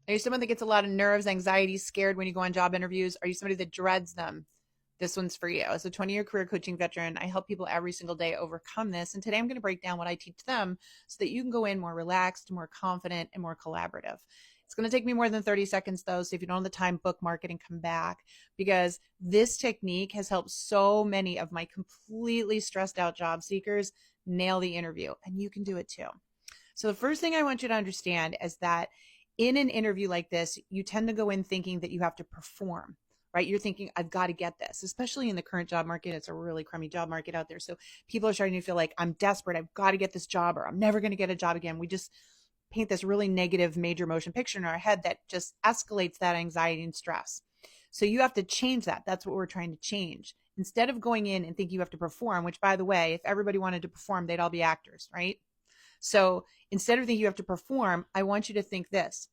Are you someone that gets a lot of nerves, anxiety, scared when you go on job interviews? Are you somebody that dreads them? This one's for you. As a 20-year career coaching veteran, I help people every single day overcome this. And today I'm going to break down what I teach them so that you can go in more relaxed, more confident, and more collaborative. It's going to take me more than 30 seconds though. So if you don't have the time, bookmark it and come back, because this technique has helped so many of my completely stressed out job seekers nail the interview. And you can do it too. So the first thing I want you to understand is that in an interview like this, you tend to go in thinking that you have to perform, right? You're thinking, I've got to get this, especially in the current job market. It's a really crummy job market out there. So people are starting to feel like, I'm desperate. I've got to get this job, or I'm never going to get a job again. We just paint this really negative major motion picture in our head that just escalates that anxiety and stress. So you have to change that. That's what we're trying to change. Instead of going in and think you have to perform, which by the way, if everybody wanted to perform, they'd all be actors, right? So instead of thinking you have to perform, I want you to think this.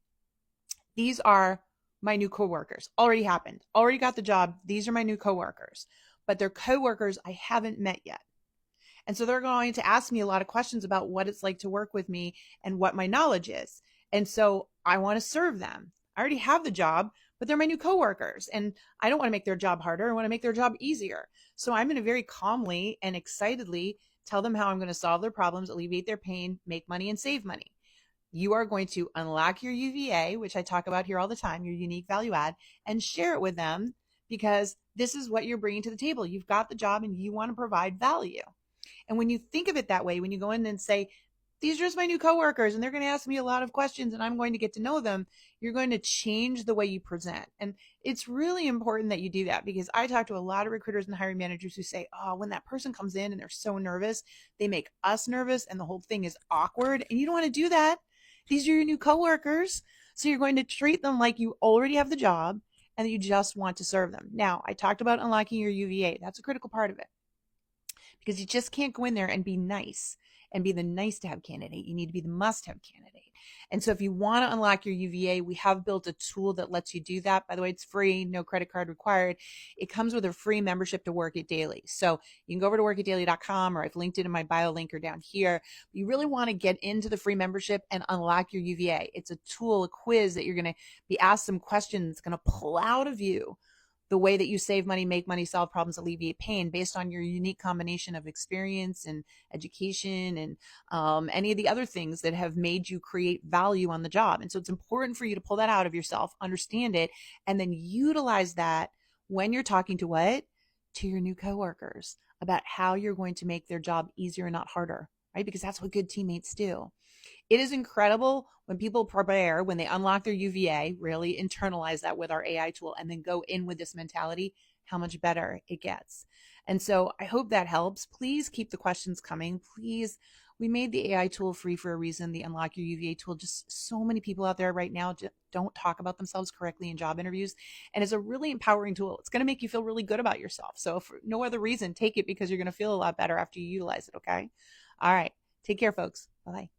These are my new coworkers. Already happened. Already got the job. These are my new coworkers. But they're coworkers I haven't met yet. And so they're going to ask me a lot of questions about what it's like to work with me and what my knowledge is. And so I want to serve them. I already have the job, but they're my new coworkers. And I don't want to make their job harder. I want to make their job easier. So I'm going to very calmly and excitedly tell them how I'm going to solve their problems, alleviate their pain, make money, and save money. You are going to unlock your UVA, which I talk about here all the time, your unique value add, and share it with them, because this is what you're bringing to the table. You've got the job and you want to provide value. And when you think of it that way, when you go in and say, these are just my new coworkers and they're going to ask me a lot of questions and I'm going to get to know them, you're going to change the way you present. And it's really important that you do that, because I talk to a lot of recruiters and hiring managers who say, oh, when that person comes in and they're so nervous, they make us nervous and the whole thing is awkward. And you don't want to do that. These are your new coworkers. So you're going to treat them like you already have the job and that you just want to serve them. Now, I talked about unlocking your UVA. That's a critical part of it, because you just can't go in there and be nice and be the nice to have candidate. You need to be the must have candidate. And so if you want to unlock your UVA, we have built a tool that lets you do that. By the way, it's free, no credit card required. It comes with a free membership to Work It Daily. So you can go over to workitdaily.com, or I've linked it in my bio link or down here. You really want to get into the free membership and unlock your UVA. It's a tool, a quiz that you're going to be asked some questions. It's going to pull out of you the way that you save money, make money, solve problems, alleviate pain, based on your unique combination of experience and education and any of the other things that have made you create value on the job. And so it's important for you to pull that out of yourself, understand it, and then utilize that when you're talking to what? To your new coworkers, about how you're going to make their job easier and not harder, right? Because that's what good teammates do. It is incredible when people prepare, when they unlock their UVA, really internalize that with our AI tool, and then go in with this mentality, how much better it gets. And so I hope that helps. Please keep the questions coming. Please. We made the AI tool free for a reason, the Unlock Your UVA tool. Just so many people out there right now just don't talk about themselves correctly in job interviews. And it's a really empowering tool. It's going to make you feel really good about yourself. So for no other reason, take it, because you're going to feel a lot better after you utilize it. Okay. All right. Take care, folks. Bye-bye.